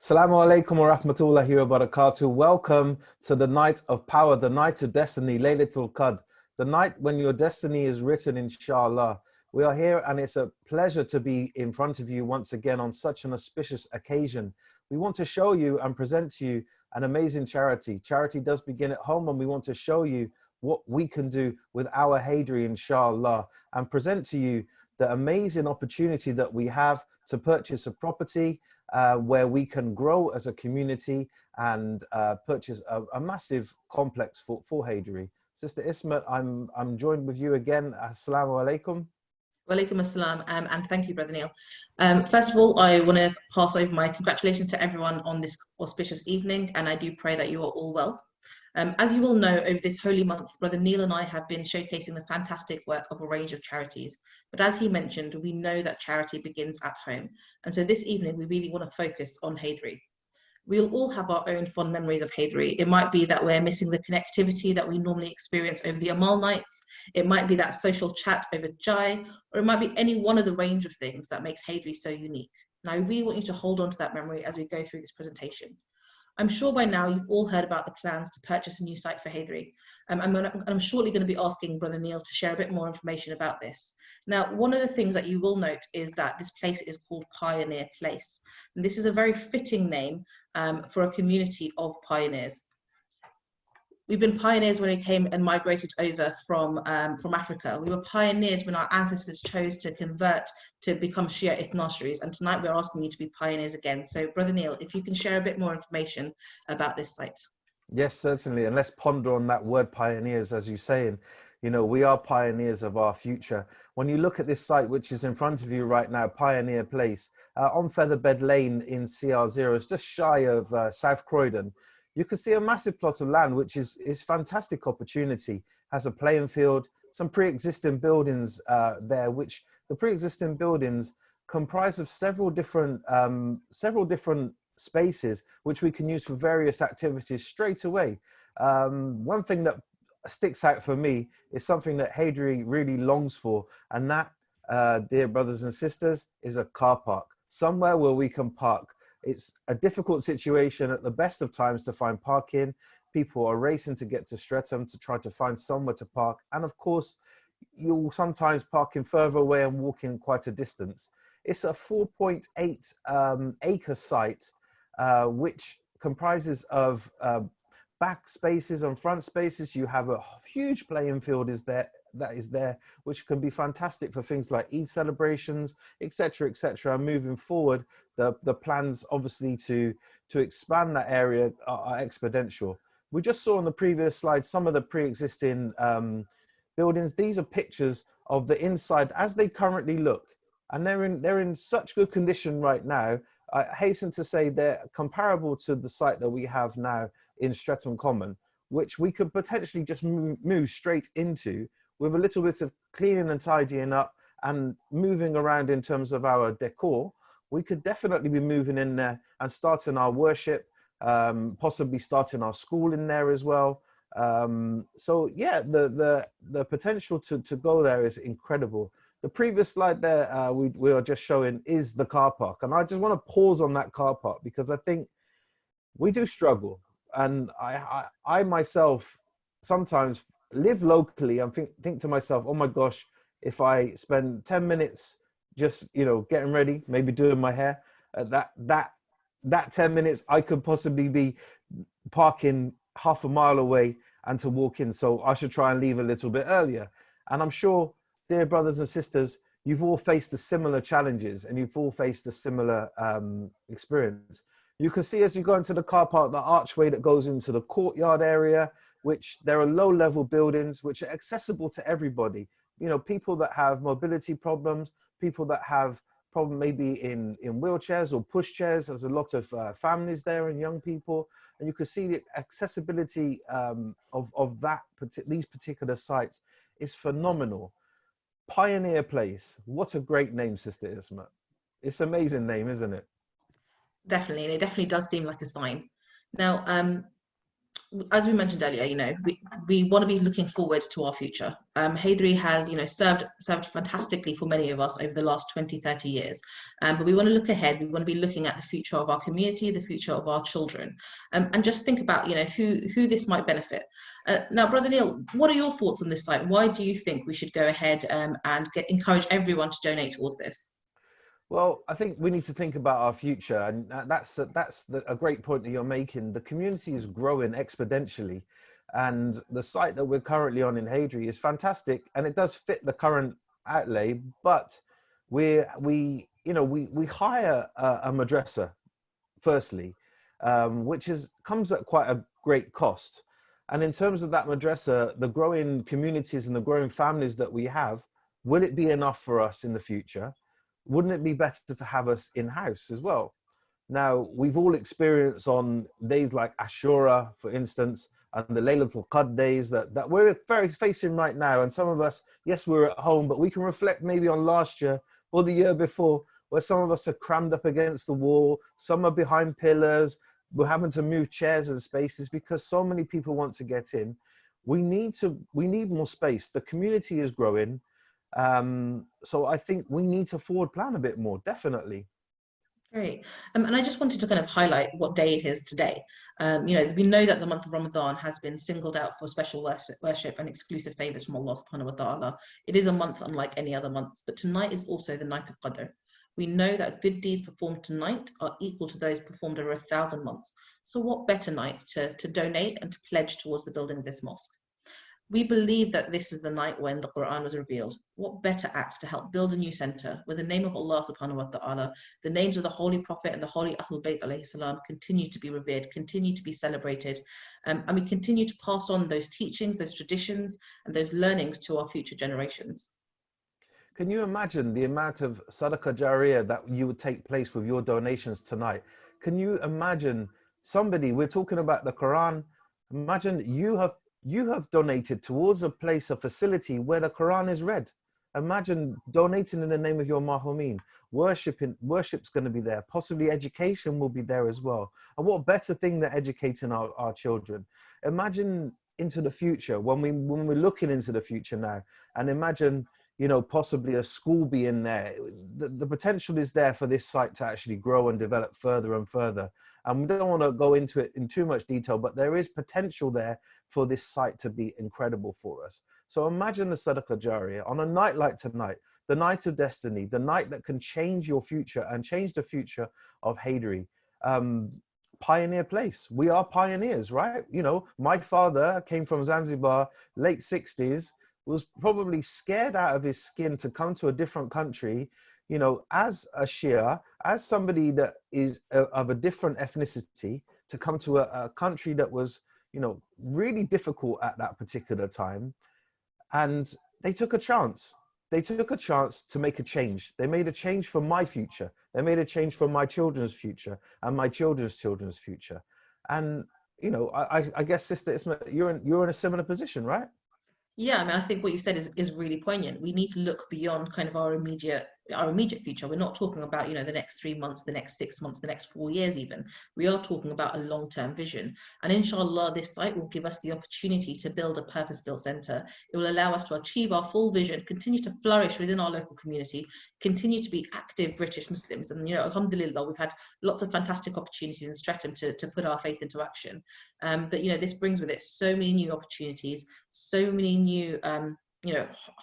Assalamu alaikum wa rahmatullahi wa barakatuh. Welcome to the night of power, the night of destiny, Laylatul Qadr, the night when your destiny is written, inshallah. We are here and it's a pleasure to be in front of you once again on such an auspicious occasion. We want to show you and present to you an amazing charity. Charity does begin at home, and we want to show you what we can do with our Hyderi, inshallah, and present to you the amazing opportunity that we have to purchase a property where we can grow as a community and purchase a massive complex for Hyderi. Sister Ismat, I'm joined with you again. Assalamu alaikum. Walaikum assalam, and thank you, Brother Neil. First of all, I want to pass over my congratulations to everyone on this auspicious evening, and I do pray that you are all well. As you all know, over this holy month, Brother Neil and I have been showcasing the fantastic work of a range of charities. But as he mentioned, we know that charity begins at home. And so this evening, we really want to focus on Hyderi. We'll all have our own fond memories of Hyderi. It might be that we're missing the connectivity that we normally experience over the Amal nights. It might be that social chat over chai, or it might be any one of the range of things that makes Hyderi so unique. And I really want you to hold on to that memory as we go through this presentation. I'm sure by now you've all heard about the plans to purchase a new site for Hyderi. I'm shortly going to be asking Brother Neil to share a bit more information about this. Now, one of the things that you will note is that this place is called Pioneer Place. And this is a very fitting name for a community of pioneers. We've been pioneers when we came and migrated over from Africa. We were pioneers when our ancestors chose to convert to become Shia Ithnasaris, and tonight we're asking you to be pioneers again. So, Brother Neil, if you can share a bit more information about this site. Yes, certainly. And let's ponder on that word pioneers, as you say. And, you know, we are pioneers of our future. When you look at this site, which is in front of you right now, Pioneer Place, on Featherbed Lane in CR0, it's just shy of South Croydon. You can see a massive plot of land, which is fantastic opportunity, has a playing field, some pre-existing buildings there, which the pre-existing buildings comprise of several different spaces, which we can use for various activities straight away. One thing that sticks out for me is something that Hyderi really longs for, and that, dear brothers and sisters, is a car park, somewhere where we can park. It's a difficult situation at the best of times to find parking. People are racing to get to Streatham to try to find somewhere to park. And of course, you'll sometimes park in further away and walk in quite a distance. It's a 4.8 acre site, which comprises of back spaces and front spaces. You have a huge playing field that is there, which can be fantastic for things like Eid celebrations, etc., etc. And moving forward, the plans obviously to expand that area are exponential. We just saw on the previous slide some of the pre-existing buildings. These are pictures of the inside as they currently look, and they're in such good condition right now. I hasten to say they're comparable to the site that we have now in Streatham Common, which we could potentially just move straight into with a little bit of cleaning and tidying up and moving around in terms of our decor. We could definitely be moving in there and starting our worship, possibly starting our school in there as well. So yeah, the potential to go there is incredible. The previous slide there we are just showing is the car park. And I just want to pause on that car park because I think we do struggle. And I myself sometimes live locally and think to myself, oh my gosh, if I spend 10 minutes just, you know, getting ready, maybe doing my hair, that 10 minutes, I could possibly be parking half a mile away and to walk in. So I should try and leave a little bit earlier. And I'm sure, dear brothers and sisters, you've all faced the similar challenges and you've all faced a similar experience. You can see as you go into the car park, the archway that goes into the courtyard area, which there are low-level buildings which are accessible to everybody. You know, people that have mobility problems, people that have problem maybe in wheelchairs or pushchairs. There's a lot of families there and young people, and you can see the accessibility of these particular sites is phenomenal. Pioneer Place, what a great name, Sister Isma. It's an amazing name, isn't it? Definitely, and it definitely does seem like a sign. Now, as we mentioned earlier, we want to be looking forward to our future. Hyderi has, served fantastically for many of us over the last 20, 30 years. But we want to look ahead. We want to be looking at the future of our community, the future of our children, and just think about, who this might benefit. Now, Brother Neil, what are your thoughts on this site? Why do you think we should go ahead and encourage everyone to donate towards this? Well, I think we need to think about our future, and a great point that you're making. The community is growing exponentially, and the site that we're currently on in Hyderi is fantastic, and it does fit the current outlay. But we hire a madrasa firstly, which comes at quite a great cost. And in terms of that madrasa, the growing communities and the growing families that we have, will it be enough for us in the future? Wouldn't it be better to have us in-house as well? Now, we've all experienced on days like Ashura, for instance, and the Laylatul Qadr days that we're facing right now. And some of us, yes, we're at home, but we can reflect maybe on last year or the year before, where some of us are crammed up against the wall, some are behind pillars, we're having to move chairs and spaces because so many people want to get in. We need more space. The community is growing. So I think we need to forward plan a bit more, definitely. Great. And I just wanted to kind of highlight what day it is today. We know that the month of Ramadan has been singled out for special worship and exclusive favors from Allah subhanahu wa ta'ala. It is a month unlike any other months, but tonight is also the night of Qadr. We know that good deeds performed tonight are equal to those performed over 1,000 months. So what better night to donate and to pledge towards the building of this mosque? We believe that this is the night when the Quran was revealed. What better act to help build a new center where the name of Allah subhanahu wa ta'ala, the names of the Holy Prophet and the Holy Ahlul Bayt alayhi salam continue to be revered, continue to be celebrated, and we continue to pass on those teachings, those traditions, and those learnings to our future generations. Can you imagine the amount of sadaqah jariyah that you would take place with your donations tonight? Can you imagine somebody, we're talking about the Quran, imagine you have donated towards a place, a facility where the Quran is read. Imagine donating in the name of your Mahumeen. Worship's going to be there. Possibly education will be there as well. And what better thing than educating our children? Imagine into the future, when we're looking into the future now, and imagine, possibly a school being there. The potential is there for this site to actually grow and develop further and further. And we don't want to go into it in too much detail, but there is potential there for this site to be incredible for us. So imagine the Sadaqah Jariyah on a night like tonight, the night of destiny, the night that can change your future and change the future of Hyderi. Pioneer place. We are pioneers, right? My father came from Zanzibar, late 60s, was probably scared out of his skin to come to a different country, as a Shia, as somebody that is of a different ethnicity, to come to a country that was, really difficult at that particular time. And they took a chance. They took a chance to make a change. They made a change for my future. They made a change for my children's future and my children's children's future. And, I guess, Sister Isma, you're in a similar position, right? Yeah, I mean, I think what you said is really poignant. We need to look beyond kind of our immediate future. We're not talking about, the next 3 months, the next 6 months, the next 4 years even. We are talking about a long-term vision. And inshallah, this site will give us the opportunity to build a purpose-built center. It will allow us to achieve our full vision, continue to flourish within our local community, continue to be active British Muslims. And, alhamdulillah, we've had lots of fantastic opportunities in Streatham to put our faith into action. But, this brings with it so many new opportunities, so many new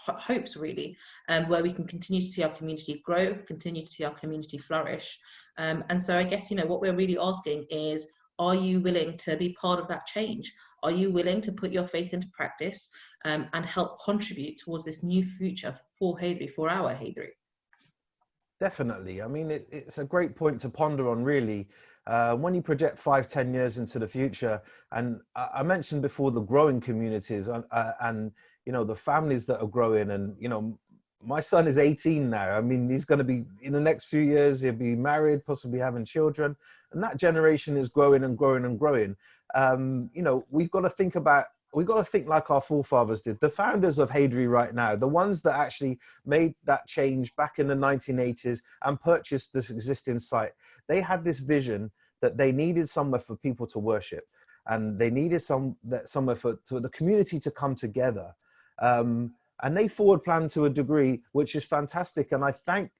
hopes really, where we can continue to see our community grow, continue to see our community flourish. And so I guess, what we're really asking is, are you willing to be part of that change? Are you willing to put your faith into practice and help contribute towards this new future for Hyderi, for our Hyderi? Definitely. I mean, it's a great point to ponder on, really. When you project 5-10 years into the future, and I mentioned before the growing communities and the families that are growing, and my son is 18 now. I mean, he's going to be, in the next few years, he'll be married, possibly having children, and that generation is growing and growing and growing. We've got to think like our forefathers did, the founders of Hyderi right now, the ones that actually made that change back in the 1980s and purchased this existing site. They had this vision that they needed somewhere for people to worship. and they needed somewhere for the community to come together. And they forward planned to a degree, which is fantastic. And I thank,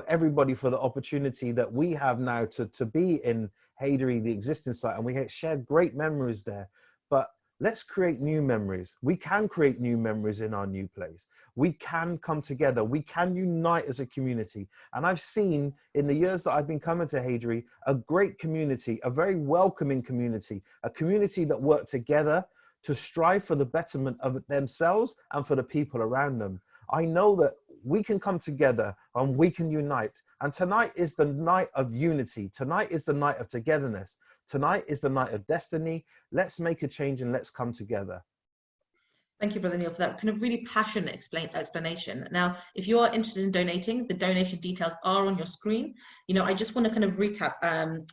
everybody for the opportunity that we have now to be in Hyderi, the existing site, and we shared great memories there. But let's create new memories. We can create new memories in our new place. We can come together. We can unite as a community. And I've seen in the years that I've been coming to Hyderi, a great community, a very welcoming community, a community that work together to strive for the betterment of themselves and for the people around them. I know that we can come together and we can unite. And tonight is the night of unity. Tonight is the night of togetherness. Tonight is the night of destiny. Let's make a change and let's come together. Thank you, Brother Neil, for that kind of really passionate explanation. Now, if you are interested in donating, the donation details are on your screen. I just want to kind of recap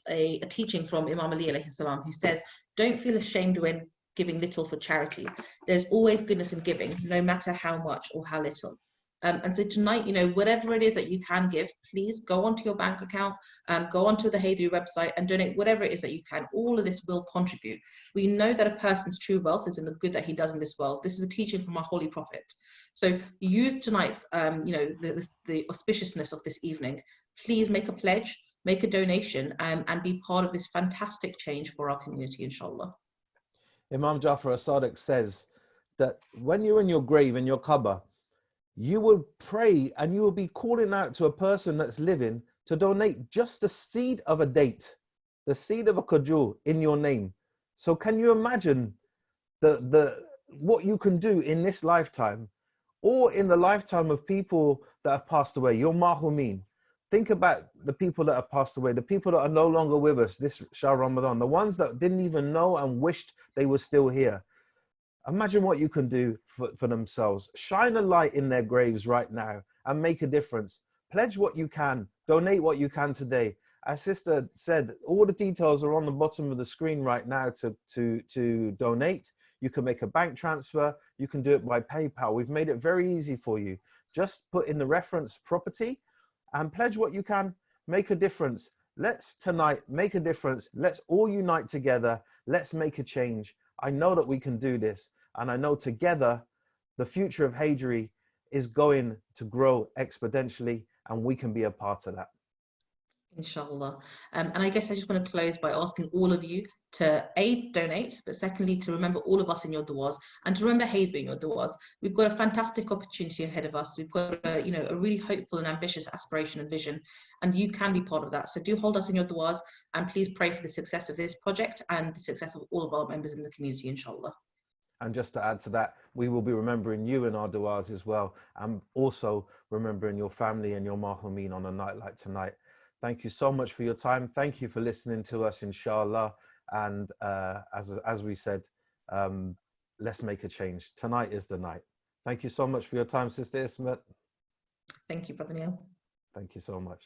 a teaching from Imam Ali alayhi salam, who says, don't feel ashamed when giving little for charity. There's always goodness in giving, no matter how much or how little. And so tonight, whatever it is that you can give, please go onto your bank account, go onto the Hyderi website and donate whatever it is that you can. All of this will contribute. We know that a person's true wealth is in the good that he does in this world. This is a teaching from our Holy Prophet. So use tonight's, the auspiciousness of this evening. Please make a pledge, make a donation, and be part of this fantastic change for our community, inshallah. Imam Jafar as-Sadiq says that when you're in your grave, in your qabr, you will pray and you will be calling out to a person that's living to donate just the seed of a date, the seed of a khajur in your name. So can you imagine what you can do in this lifetime or in the lifetime of people that have passed away, your mahumeen? Think about the people that have passed away, the people that are no longer with us this Shahr Ramadan, the ones that didn't even know and wished they were still here. Imagine what you can do for themselves. Shine a light in their graves right now and make a difference. Pledge what you can, donate what you can today. As Sister said, all the details are on the bottom of the screen right now to donate. You can make a bank transfer. You can do it by PayPal. We've made it very easy for you. Just put in the reference property and pledge what you can. Make a difference. Let's tonight make a difference. Let's all unite together. Let's make a change. I know that we can do this. And I know together, the future of Hyderi is going to grow exponentially, and we can be a part of that. Inshallah. And I guess I just want to close by asking all of you to donate, but secondly, to remember all of us in your du'as and to remember Hyderi in your du'as. We've got a fantastic opportunity ahead of us. We've got a really hopeful and ambitious aspiration and vision, and you can be part of that. So do hold us in your du'as and please pray for the success of this project and the success of all of our members in the community, inshallah. And just to add to that, we will be remembering you in our du'as as well, and also remembering your family and your mahumeen on a night like tonight. Thank you so much for your time. Thank you for listening to us, inshallah. And as we said, let's make a change. Tonight is the night. Thank you so much for your time, Sister Ismet. Thank you, Brother Neil. Thank you so much.